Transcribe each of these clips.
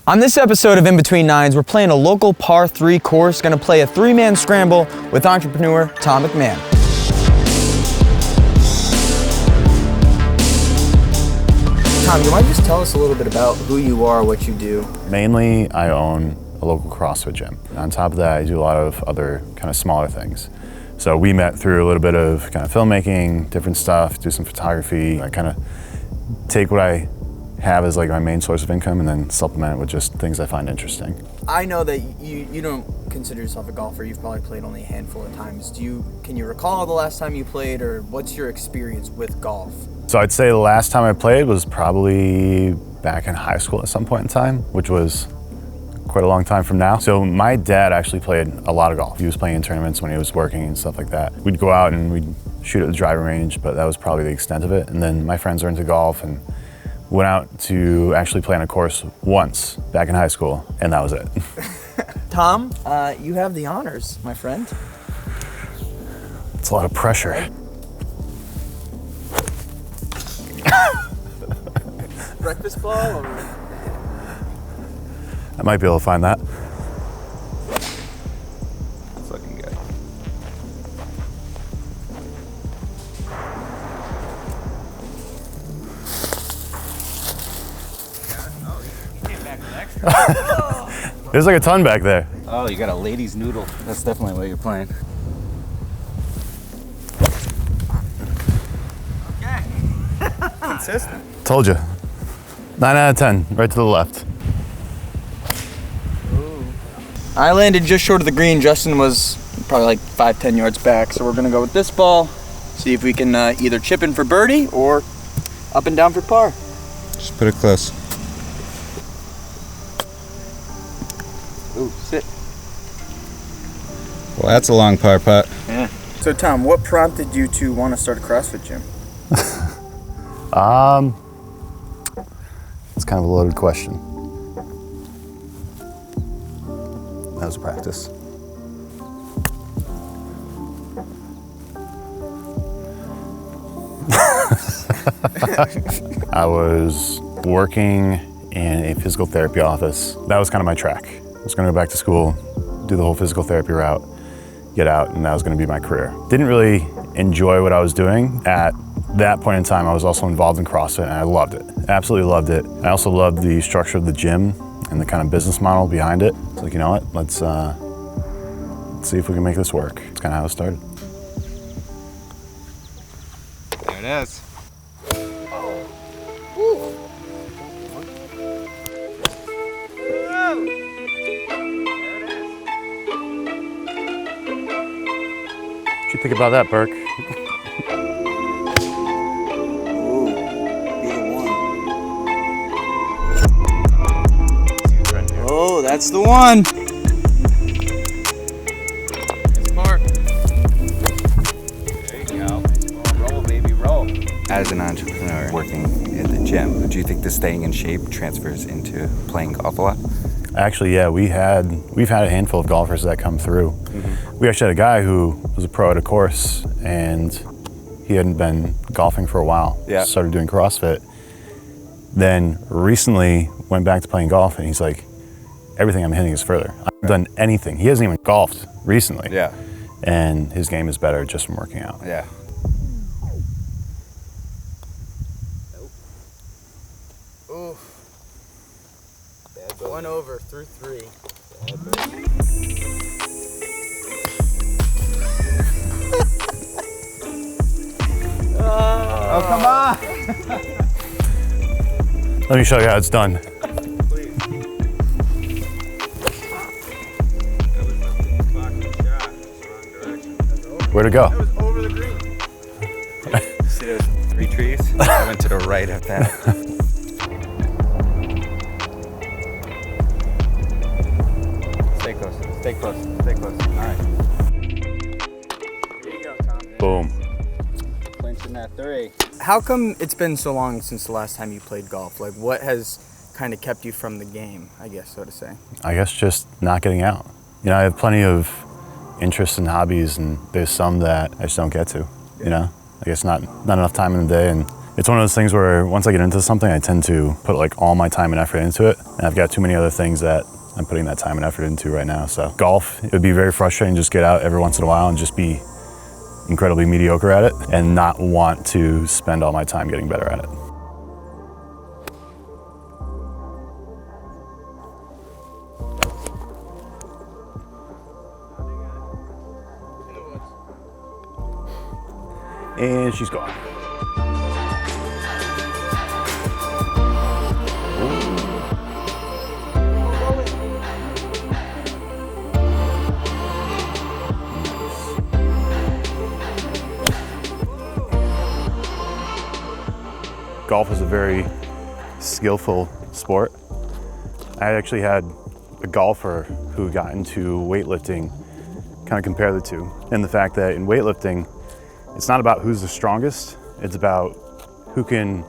On this episode of In Between Nines, we're playing a local par 3 course, gonna play a 3-man scramble with entrepreneur Tom McMann. Tom, you might just tell us a little bit about who you are, what you do? Mainly, I own a local CrossFit gym. On top of that, I do a lot of other kind of smaller things. So we met through a little bit of kind of filmmaking, different stuff, do some photography. I kind of take what I have as like my main source of income and then supplement it with just things I find interesting. I know that you don't consider yourself a golfer. You've probably played only a handful of times. Can you recall the last time you played, or what's your experience with golf? So I'd say the last time I played was probably back in high school at some point in time, which was quite a long time from now. So my dad actually played a lot of golf. He was playing in tournaments when he was working and stuff like that. We'd go out and we'd shoot at the driving range, but that was probably the extent of it. And then my friends are into golf and went out to actually play on a course once back in high school, and that was it. Tom, you have the honors, my friend. It's a lot of pressure. Breakfast ball? Or... I might be able to find that. It's looking good. There's like a ton back there. Oh, you got a lady's noodle. That's definitely what you're playing. Okay. Consistent. Told you. 9 out of 10, right to the left. Ooh. I landed just short of the green. Justin was probably like 5-10 yards back, so we're gonna go with this ball, see if we can either chip in for birdie or up and down for par. Just put it close. Ooh, sit. Well, that's a long par putt. Yeah. So Tom, what prompted you to want to start a CrossFit gym? It's kind of a loaded question. That was practice. I was working in a physical therapy office. That was kind of my track. I was going to go back to school, do the whole physical therapy route, get out, and that was going to be my career. Didn't really enjoy what I was doing. At that point in time, I was also involved in CrossFit, and I loved it. Absolutely loved it. I also loved the structure of the gym and the kind of business model behind it. It's like, you know what, let's see if we can make this work. It's kind of how it started. There it is. What you think about that, Burke? Ooh, be the one. Oh, that's the one. It's par. There you go. Roll, baby, roll. As an entrepreneur working in the gym, do you think the staying in shape transfers into playing golf a lot? Actually, yeah, we've had a handful of golfers that come through. Mm-hmm. We actually had a guy who was a pro at a course, and he hadn't been golfing for a while. Yeah. Started doing CrossFit. Then recently went back to playing golf, and he's like, everything I'm hitting is further. I haven't done anything. He hasn't even golfed recently. Yeah. And his game is better just from working out. Yeah. Ooh. One over through 3. Oh, come on! Let me show you how it's done. Where'd it go? That was over the green. See those 3 trees? I went to the right of that. Stay close, stay close, stay close. All right. Here you go, Tom. Boom. Clinching that 3. How come it's been so long since the last time you played golf? Like, what has kind of kept you from the game, I guess, so to say? I guess just not getting out. You know, I have plenty of interests and hobbies, and there's some that I just don't get to, you know? I guess not enough time in the day, and It's one of those things where once I get into something, I tend to put like all my time and effort into it. And I've got too many other things that I'm putting that time and effort into right now. So golf, it would be very frustrating to just get out every once in a while and just be incredibly mediocre at it and not want to spend all my time getting better at it. And she's gone. Golf is a very skillful sport. I actually had a golfer who got into weightlifting kind of compare the two. And the fact that in weightlifting, it's not about who's the strongest, it's about who can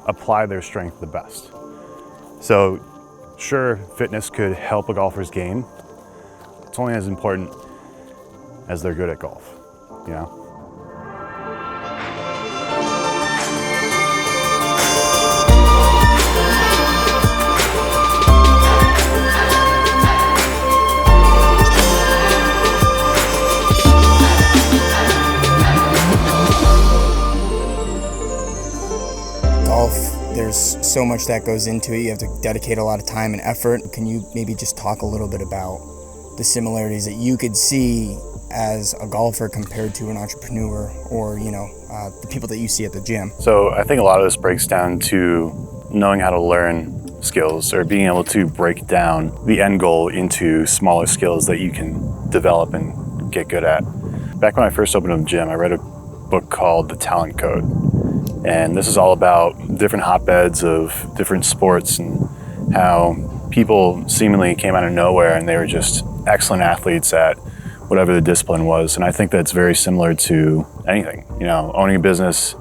apply their strength the best. So sure, fitness could help a golfer's game. It's only as important as they're good at golf, you know? There's so much that goes into it. You have to dedicate a lot of time and effort. Can you maybe just talk a little bit about the similarities that you could see as a golfer compared to an entrepreneur or, you know, the people that you see at the gym? So I think a lot of this breaks down to knowing how to learn skills or being able to break down the end goal into smaller skills that you can develop and get good at. Back when I first opened a gym, I read a book called The Talent Code. And this is all about different hotbeds of different sports and how people seemingly came out of nowhere and they were just excellent athletes at whatever the discipline was. And I think that's very similar to anything, you know, owning a business,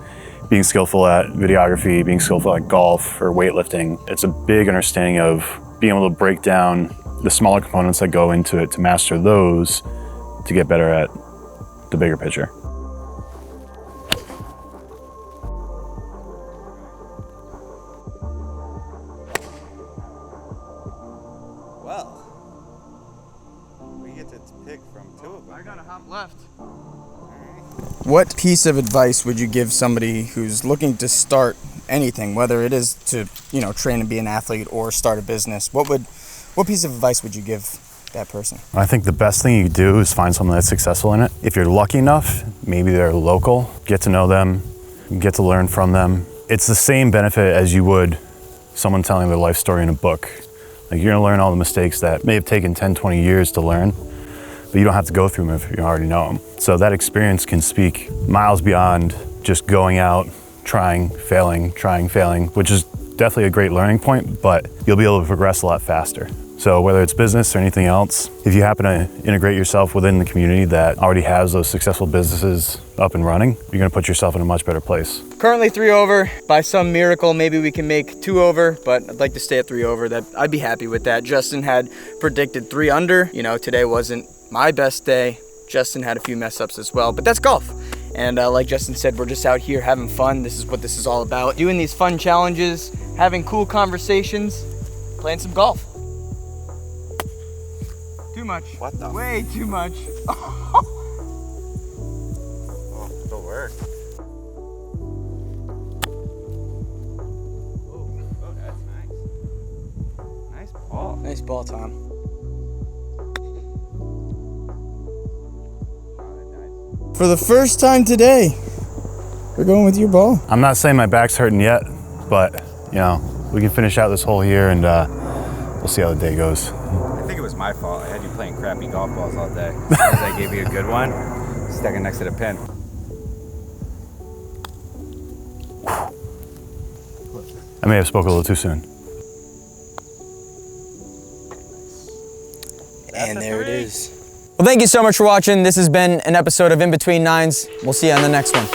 being skillful at videography, being skillful at golf or weightlifting. It's a big understanding of being able to break down the smaller components that go into it to master those to get better at the bigger picture. What piece of advice would you give somebody who's looking to start anything, whether it is to, you know, train and be an athlete or start a business? What piece of advice would you give that person? I think the best thing you can do is find someone that's successful in it. If you're lucky enough, maybe they're local, get to know them, get to learn from them. It's the same benefit as you would someone telling their life story in a book. Like, you're gonna learn all the mistakes that may have taken 10, 20 years to learn, but you don't have to go through them if you already know them. So that experience can speak miles beyond just going out, trying, failing, which is definitely a great learning point, but you'll be able to progress a lot faster. So whether it's business or anything else, if you happen to integrate yourself within the community that already has those successful businesses up and running, you're gonna put yourself in a much better place. Currently 3 over. By some miracle, maybe we can make 2 over, but I'd like to stay at 3 over. I'd be happy with that. Justin had predicted 3 under. You know, today wasn't my best day. Justin had a few mess ups as well, but that's golf. And like Justin said, we're just out here having fun. This is what this is all about. Doing these fun challenges, having cool conversations, playing some golf. Too much. What the? Way too much. Oh, it'll work. Oh, that's nice. Nice ball. Nice ball, Tom. For the first time today, we're going with your ball. I'm not saying my back's hurting yet, but you know, we can finish out this hole here and we'll see how the day goes. I think it was my fault. I had you playing crappy golf balls all day. As soon as I gave you a good one, stuck it next to the pin. I may have spoken a little too soon. And there it is. Well, thank you so much for watching. This has been an episode of In Between Nines. We'll see you on the next one.